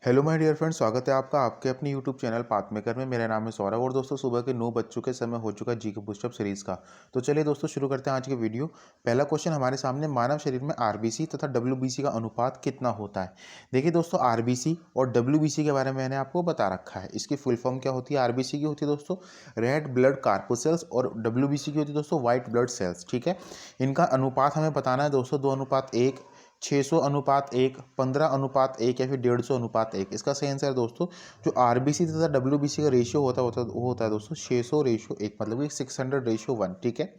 Hello my dear friends, स्वागत है आपका आपके अपने यूट्यूब चैनल पाथ मेकर में। मेरा नाम है सौरभ और दोस्तों सुबह के 9 बज चुके समय हो चुका जी के पुशअप सीरीज़ का। तो चलिए दोस्तों शुरू करते हैं आज की वीडियो। पहला क्वेश्चन हमारे सामने, मानव शरीर में आरबीसी तथा डब्ल्यूबीसी का अनुपात कितना होता है। देखिए दोस्तों, आरबीसी और डब्ल्यूबीसी के बारे में मैंने आपको बता रखा है। इसकी फुल फॉर्म क्या होती है। आरबीसी की होती है दोस्तों रेड ब्लड कार्पोसेल्स और डब्ल्यूबीसी की होती है दोस्तों व्हाइट ब्लड सेल्स। ठीक है, इनका अनुपात हमें बताना है दोस्तों 2:1, 600:1, 15:1 या फिर 150:1। इसका सही आंसर है दोस्तों जो आरबीसी तथा डब्ल्यूबीसी का रेशियो वो होता है दोस्तों 600:1, मतलब कि 600:1। ठीक है,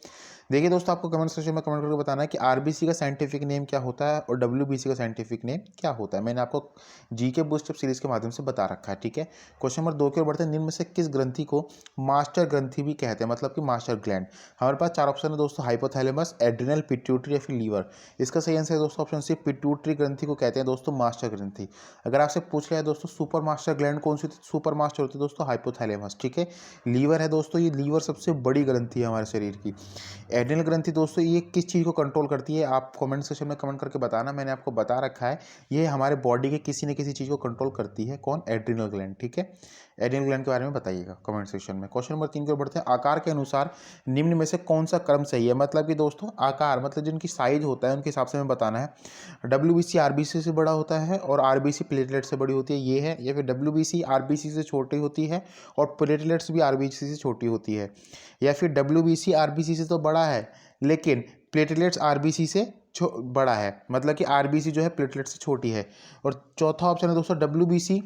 देखिए दोस्तों, आपको कमेंट सेक्शन में कमेंट करके बताना है कि आरबीसी का साइंटिफिक नेम क्या होता है और डब्ल्यूबीसी का साइंटिफिक नेम क्या होता है। मैंने आपको जीके बूस्टअप सीरीज के माध्यम से बता रखा है। ठीक है, क्वेश्चन नंबर 2 की ओर बढ़ते हैं। निम्न में से किस ग्रंथि को मास्टर ग्रंथि भी कहते हैं, मतलब कि मास्टर ग्लैंड। हमारे पास 4 ऑप्शन है दोस्तों, हाइपोथैलेमस, एड्रिनल, पिट्यूटरी या फिर लीवर। इसका सही आंसर है दोस्तों ऑप्शन सी, पिट्यूटरी ग्रंथि को कहते हैं दोस्तों मास्टर ग्रंथि। अगर आपसे पूछ लिया है दोस्तों सुपर मास्टर ग्लैंड कौन सी, सुपर मास्टर होती है दोस्तों हाइपोथैलेमस। ठीक है, लीवर है दोस्तों, ये लीवर सबसे बड़ी ग्रंथि है हमारे शरीर की। एड्रिनल ग्रंथि दोस्तों ये किस चीज़ को कंट्रोल करती है, आप कमेंट सेक्शन में कमेंट करके बताना। मैंने आपको बता रखा है, ये हमारे बॉडी के किसी न किसी चीज़ को कंट्रोल करती है। कौन? Adrenal gland. ठीक है, एड्रिनल ग्लैंड के बारे में बताइएगा कमेंट सेक्शन में। क्वेश्चन नंबर 3 की ओर बढ़ते हैं। आकार के अनुसार निम्न में से कौन सा क्रम सही है, मतलब कि दोस्तों आकार मतलब जिनकी साइज होता है उनके हिसाब से हमें बताना है। डब्ल्यूबीसी आरबीसी से बड़ा होता है और आरबीसी प्लेटलेट से बड़ी होती है, ये है। या फिर डब्ल्यूबीसी आरबीसी से छोटी होती है और प्लेटलेट्स भी आरबीसी से छोटी होती है। या फिर डब्ल्यूबीसी आरबीसी से तो बड़ा है लेकिन प्लेटलेट्स आरबीसी से बड़ा है, मतलब कि आरबीसी जो है प्लेटलेट से छोटी है। और चौथा ऑप्शन है दोस्तों, डब्ल्यूबीसी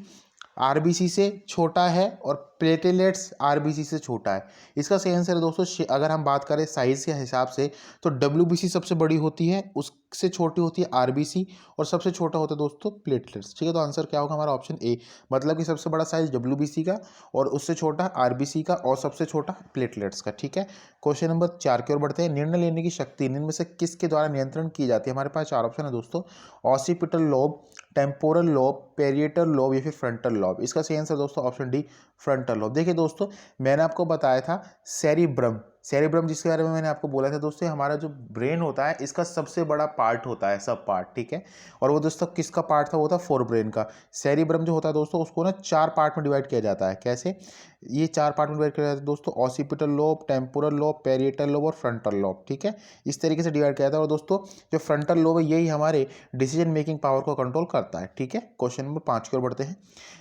आरबीसी से छोटा है और प्लेटलेट्स आरबीसी से छोटा है। इसका सही आंसर है दोस्तों, अगर हम बात करें साइज के हिसाब से तो डब्ल्यूबीसी सबसे बड़ी होती है, उससे छोटी होती है आरबीसी और सबसे छोटा होता है दोस्तों प्लेटलेट्स। ठीक है, तो आंसर क्या होगा हमारा ऑप्शन ए, मतलब कि सबसे बड़ा साइज डब्ल्यूबीसी का और उससे छोटा आरबीसी का और सबसे छोटा प्लेटलेट्स का। ठीक है, क्वेश्चन नंबर 4 की ओर बढ़ते हैं। निर्णय लेने की शक्ति निम्न में से किसके द्वारा नियंत्रण की जाती है। हमारे पास 4 ऑप्शन है दोस्तों, occipital lobe, temporal lobe, parietal lobe या फिर फ्रंटल लोब। इसका सही आंसर दोस्तों ऑप्शन डी, फ्रंटल लोब। देखिए दोस्तों, मैंने आपको बताया था सेरिब्रम, सेरिब्रम जिसके बारे में मैंने आपको बोला था दोस्तों, हमारा जो ब्रेन होता है इसका सबसे बड़ा पार्ट होता है, सब पार्ट। ठीक है, और वो दोस्तों किसका पार्ट था, वो था फोर ब्रेन का। सेरिब्रम जो होता है दोस्तों उसको ना 4 पार्ट में डिवाइड किया जाता है। कैसे? ये 4 पार्ट में डिवाइड किया जाता है दोस्तों, occipital lobe, temporal lobe, parietal lobe और फ्रंटल लोब। ठीक है, इस तरीके से डिवाइड किया जाता है। और दोस्तों जो फ्रंटल लोब है यही हमारे डिसीजन मेकिंग पावर को कंट्रोल करता है। ठीक है, क्वेश्चन नंबर 5 की ओर बढ़ते हैं।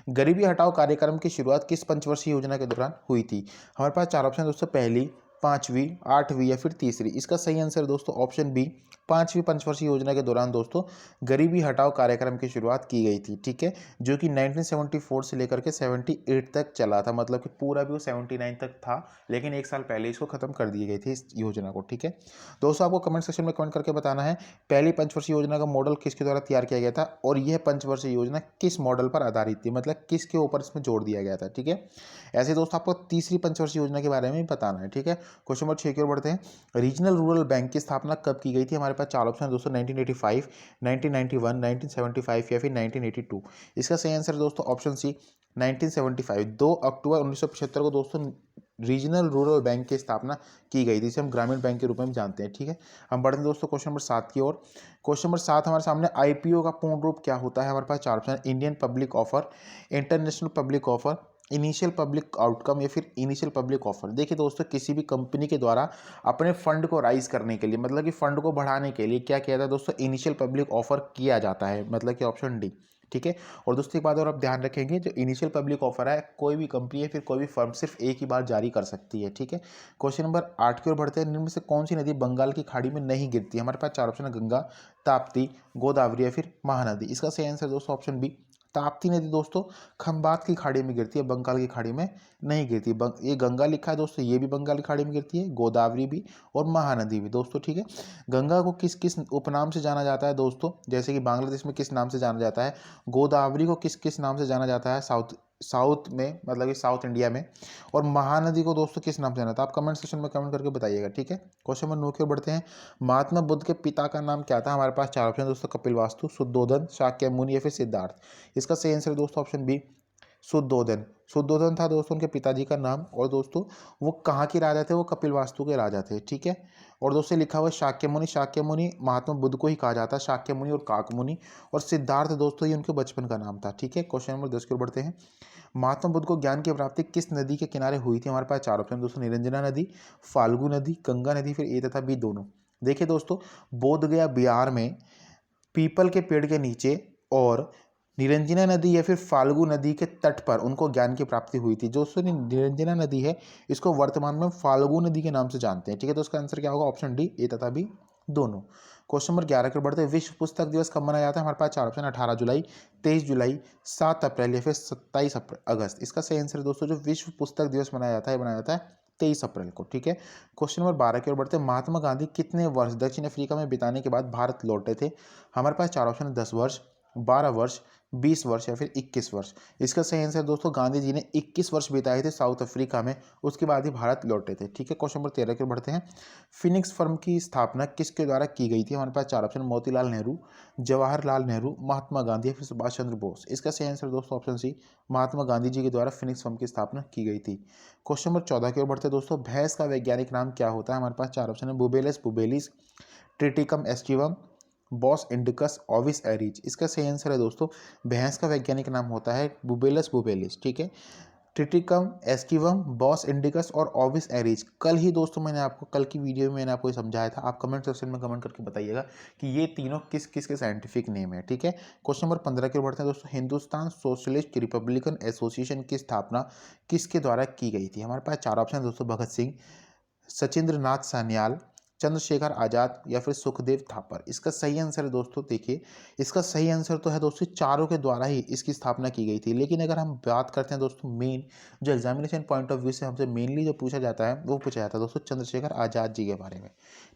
गरीबी हटाओ कार्यक्रम की शुरुआत किस पंचवर्षीय योजना के दौरान हुई थी। हमारे पास 4 ऑप्शन दोस्तों, पहली, 5वीं, 8वीं या फिर तीसरी। इसका सही आंसर दोस्तों ऑप्शन बी, 5वीं पंचवर्षीय योजना के दौरान दोस्तों गरीबी हटाओ कार्यक्रम की शुरुआत की गई थी। ठीक है, जो कि 1974 से लेकर के 78 तक चला था, मतलब कि पूरा भी वो 79 तक था, लेकिन एक साल पहले इसको खत्म कर दी गई थी इस योजना को। ठीक है दोस्तों, आपको कमेंट सेक्शन में कमेंट करके बताना है पहली पंचवर्षीय योजना का मॉडल किसके द्वारा तैयार किया गया था और यह पंचवर्षीय योजना किस मॉडल पर आधारित थी, मतलब किसके ऊपर इसमें जोड़ दिया गया था। ठीक है, ऐसे दोस्तों आपको तीसरी पंचवर्षीय योजना के बारे में भी बताना है। ठीक है, क्वेश्चन नंबर 6 की ओर बढ़ते हैं। रीजनल रूरल बैंक की स्थापना कब की गई थी। हमारे पास 4 ऑप्शन है दोस्तों, 1985, 1991, 1975 या फिर 1982। इसका सही आंसर है दोस्तों ऑप्शन सी, 1975। 2 अक्टूबर 1975 को दोस्तों रीजनल रूरल बैंक की स्थापना की गई थी, जिसे हम ग्रामीण बैंक के रूप में जानते हैं। ठीक है, हम बढ़ते हैं दोस्तों क्वेश्चन नंबर 7 की ओर। क्वेश्चन नंबर 7 हमारे सामने, आईपीओ का पूर्ण रूप क्या होता है। हमारे पास 4 option, Indian public offer, international public offer, initial public outcome या फिर इनिशियल पब्लिक ऑफर। देखिए दोस्तों, किसी भी कंपनी के द्वारा अपने फंड को राइज करने के लिए, मतलब कि फंड को बढ़ाने के लिए क्या किया जाता है दोस्तों, इनिशियल पब्लिक ऑफर किया जाता है, मतलब कि ऑप्शन डी। ठीक है, और दोस्तों एक बात और आप ध्यान रखेंगे, जो इनिशियल पब्लिक ऑफर है कोई भी कंपनी या फिर कोई भी फर्म सिर्फ एक ही बार जारी कर सकती है। ठीक है, क्वेश्चन नंबर 8 की ओर बढ़ते हैं। निम्न में से कौन सी नदी बंगाल की खाड़ी में नहीं गिरती है। हमारे पास 4 ऑप्शन है, गंगा, ताप्ती, गोदावरी या फिर महानदी। इसका सही आंसर दोस्तों ऑप्शन बी, ताप्ती नदी दोस्तों खंबात की खाड़ी में गिरती है, बंगाल की खाड़ी में नहीं गिरती। ये गंगा लिखा है दोस्तों, ये भी बंगाल की खाड़ी में गिरती है, गोदावरी भी और महानदी भी दोस्तों। ठीक है, गंगा को किस किस उपनाम से जाना जाता है दोस्तों, जैसे कि बांग्लादेश में किस नाम से जाना जाता है, गोदावरी को किस किस नाम से जाना जाता है साउथ में, मतलब कि साउथ इंडिया में, और महानदी को दोस्तों किस नाम से जाना था। आप कमेंट सेक्शन में कमेंट करके बताइएगा। ठीक है, क्वेश्चन नंबर 9 की ओर बढ़ते हैं। महात्मा बुद्ध के पिता का नाम क्या था। हमारे पास 4 ऑप्शन दोस्तों, कपिल वास्तु, शुद्धोधन, शाक्य मुनि या फिर सिद्धार्थ। इसका सही आंसर दोस्तों ऑप्शन बी, शुद्धोधन। शुद्धोधन था दोस्तों उनके पिताजी का नाम। और दोस्तों वो कहाँ के राजा थे? वो कपिलवास्तु के राजा थे, ठीक है। और दोस्तों लिखा हुआ है शाक्य मुनि। शाक्य मुनि महात्मा बुद्ध को ही कहा जाता है, शाक्य मुनि और काक मुनि। और सिद्धार्थ दोस्तों ये उनके बचपन का नाम था, ठीक है। क्वेश्चन नंबर 10 की ओर बढ़ते हैं। महात्मा बुद्ध को ज्ञान की प्राप्ति किस नदी के किनारे हुई थी? हमारे पास चार ऑप्शन दोस्तों, निरंजना नदी, फाल्गु नदी, गंगा नदी, फिर ए तथा बी दोनों। देखिए दोस्तों, बोध गया बिहार में पीपल के पेड़ के नीचे और निरंजना नदी या फिर फाल्गु नदी के तट पर उनको ज्ञान की प्राप्ति हुई थी। जो उसने निरंजना नदी है इसको वर्तमान में फाल्गु नदी के नाम से जानते हैं, ठीक है। तो इसका आंसर क्या होगा? ऑप्शन डी, ए तथा बी दोनों। क्वेश्चन नंबर 11 के बढ़ते हैं। विश्व पुस्तक दिवस कब मनाया जाता है? हमारे पास चार ऑप्शन, 18 जुलाई, 23 जुलाई, 7 अप्रैल या फिर 27 अगस्त। इसका सही आंसर दोस्तों जो विश्व पुस्तक दिवस मनाया जाता है मनाया जाता है 23 अप्रैल को, ठीक है। क्वेश्चन नंबर 12 की ओर बढ़ते हैं। महात्मा गांधी कितने वर्ष दक्षिण अफ्रीका में बिताने के बाद भारत लौटे थे? हमारे पास चार ऑप्शन है, 10 वर्ष, 12 वर्ष, 20 वर्ष या फिर 21 वर्ष। इसका सही आंसर दोस्तों गांधी जी ने 21 वर्ष बिताए थे साउथ अफ्रीका में, उसके बाद ही भारत लौटे थे, ठीक है। क्वेश्चन नंबर 13 की ओर बढ़ते हैं। फिनिक्स फर्म की स्थापना किसके द्वारा की गई थी? हमारे पास चार ऑप्शन, मोतीलाल नेहरू, जवाहरलाल नेहरू, महात्मा गांधी या फिर सुभाष चंद्र बोस। इसका सही आंसर दोस्तों ऑप्शन सी, महात्मा गांधी जी के द्वारा फिनिक्स फर्म की स्थापना की गई थी। क्वेश्चन नंबर 14 की ओर बढ़ते हैं दोस्तों। भैंस का वैज्ञानिक नाम क्या होता है? हमारे पास चार ऑप्शन है, Bubalus bubalis, Triticum aestivum, Bos indicus, Ovis aries. इसका सही आंसर है दोस्तों भैंस का वैज्ञानिक नाम होता है बुबेलस बुबेलिस, ठीक है। ट्रिटिकम एस्टिवम, बॉस इंडिकस और ओविस एरीज। कल ही दोस्तों मैंने आपको, कल की वीडियो में मैंने आपको ये समझाया था। आप कमेंट सेक्शन में कमेंट करके बताइएगा कि ये तीनों किस किस के साइंटिफिक नेम है, ठीक है। क्वेश्चन नंबर 15 की ओर बढ़ते हैं दोस्तों। हिंदुस्तान सोशलिस्ट रिपब्लिकन एसोसिएशन की स्थापना किसके द्वारा की गई थी? हमारे पास चार ऑप्शन दोस्तों, भगत सिंह, सचिंद्र नाथ सान्याल, चंद्रशेखर आजाद या फिर सुखदेव थापर। इसका सही आंसर है दोस्तों, देखिए इसका सही आंसर तो है दोस्तों चारों के द्वारा ही इसकी स्थापना की गई थी। लेकिन अगर हम बात करते हैं दोस्तों मेन जो एग्जामिनेशन पॉइंट ऑफ व्यू से हमसे मेनली जो पूछा जाता है वो पूछा जाता है दोस्तों चंद्रशेखर आजाद जी के बारे में,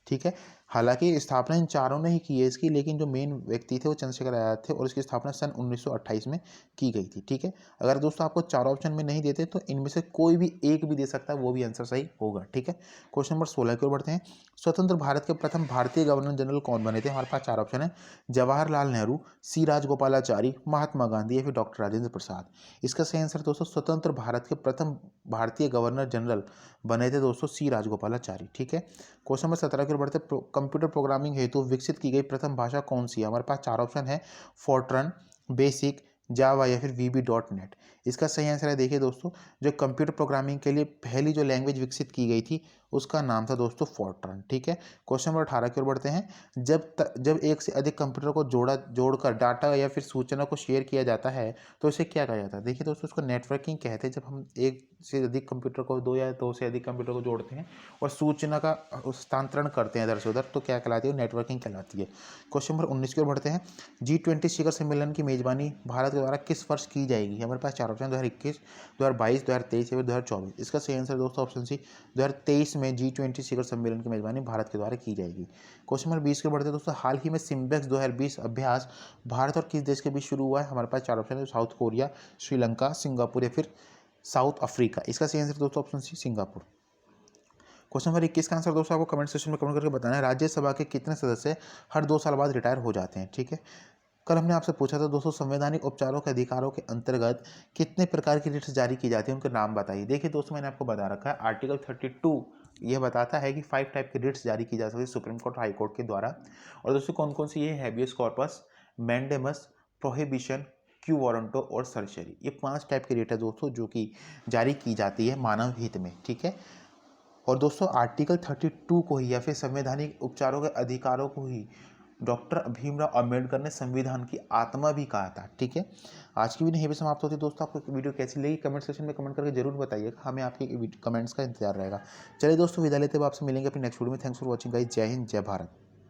ठीक है। हालांकि स्थापना इन चारों ने ही की है इसकी, लेकिन जो मेन व्यक्ति थे वो चंद्रशेखर आजाद थे और इसकी स्थापना सन 1928 में की गई थी, ठीक है। अगर दोस्तों आपको चार ऑप्शन में नहीं देते तो इनमें से कोई भी एक भी दे सकता है, वो भी आंसर सही होगा, ठीक है। क्वेश्चन नंबर 16 की ओर बढ़ते हैं। स्वतंत्र भारत के प्रथम भारतीय गवर्नर जनरल कौन बने थे? हमारे पास चार ऑप्शन है, जवाहरलाल नेहरू, सी राजगोपालाचारी, महात्मा गांधी या फिर डॉक्टर राजेंद्र प्रसाद। इसका सही आंसर दोस्तों स्वतंत्र भारत के प्रथम भारतीय गवर्नर जनरल बने थे दोस्तों सी राजगोपालाचारी, ठीक है। क्वेश्चन नंबर 17 की ओर बढ़ते हैं। कंप्यूटर प्रोग्रामिंग हेतु विकसित की गई प्रथम भाषा कौन सी है? हमारे पास चार ऑप्शन है, फोर्ट्रन, बेसिक, जावा या फिर VB.NET। इसका सही आंसर है, देखिए दोस्तों जो कंप्यूटर प्रोग्रामिंग के लिए पहली जो लैंग्वेज विकसित की गई थी उसका नाम था दोस्तों फोर्ट्रन, ठीक है। क्वेश्चन नंबर 18 की ओर बढ़ते हैं। जब एक से अधिक कंप्यूटर को जोड़कर डाटा या फिर सूचना को शेयर किया जाता है तो इसे क्या कहा जाता है? देखिए दोस्तों उसको नेटवर्किंग कहते हैं। जब हम एक से अधिक कंप्यूटर को, दो या दो से अधिक कंप्यूटर को जोड़ते हैं और सूचना का हस्तांतरण करते हैं इधर से उधर, तो क्या कहलाती है? नेटवर्किंग कहलाती है। क्वेश्चन नंबर 19 की ओर बढ़ते हैं। G20 शिखर सम्मेलन की मेजबानी भारत के द्वारा किस वर्ष की जाएगी? हमारे पास चार ऑप्शन, 2021, 2022, 2023 या फिर 2024। इसका सही आंसर दोस्तों ऑप्शन सी, 2023 में G20 शिखर सम्मेलन की मेजबानी भारत के द्वारा की जाएगी। क्वेश्चन नंबर 20 के बढ़ते हैं दोस्तों। हाल ही में सिम्बेक्स 2020 अभ्यास भारत और किस देश के बीच शुरू हुआ है? हमारे पास चार ऑप्शन है, साउथ कोरिया, श्रीलंका, सिंगापुर या फिर साउथ अफ्रीका। इसका सही आंसर दोस्तों option C, Singapore. Question number 21 का आंसर दोस्तों आपको कमेंट सेक्शन में कमेंट करके बताना है। राज्यसभा के कितने सदस्य हर 2 साल बाद रिटायर हो जाते हैं? ठीक है। कल हमने आपसे पूछा था दोस्तों संवैधानिक उपचारों के अधिकारों के अंतर्गत कितने प्रकार की रिट्स जारी की जाती है, उनके नाम बताइए। देखिए दोस्तों मैंने आपको बता रखा है आर्टिकल 32 यह बताता है कि 5 टाइप की रिट्स जारी की जा सकती है सुप्रीम कोर्ट हाई कोर्ट के द्वारा। और दोस्तों कौन कौन सी? ये habeas corpus, mandamus, prohibition, quo warranto और सर्जरी। ये 5 टाइप की रिट है दोस्तों जो कि जारी की जाती है मानव हित में, ठीक है। और दोस्तों आर्टिकल 32 को ही या फिर संवैधानिक उपचारों के अधिकारों को ही डॉक्टर भीमराव अंबेडकर ने संविधान की आत्मा भी कहा था, ठीक है। आज की वीडियो यहीं पे समाप्त होती है दोस्तों। आपको वीडियो कैसी लगी कमेंट सेक्शन में कमेंट करके जरूर बताइएगा, हमें आपके कमेंट्स का इंतजार रहेगा। चलिए दोस्तों विदा लेते हुए आपसे मिलेंगे अपनी नेक्स्ट वीडियो में। थैंक्स फॉर वॉचिंग गाइस, जय हिंद जय भारत।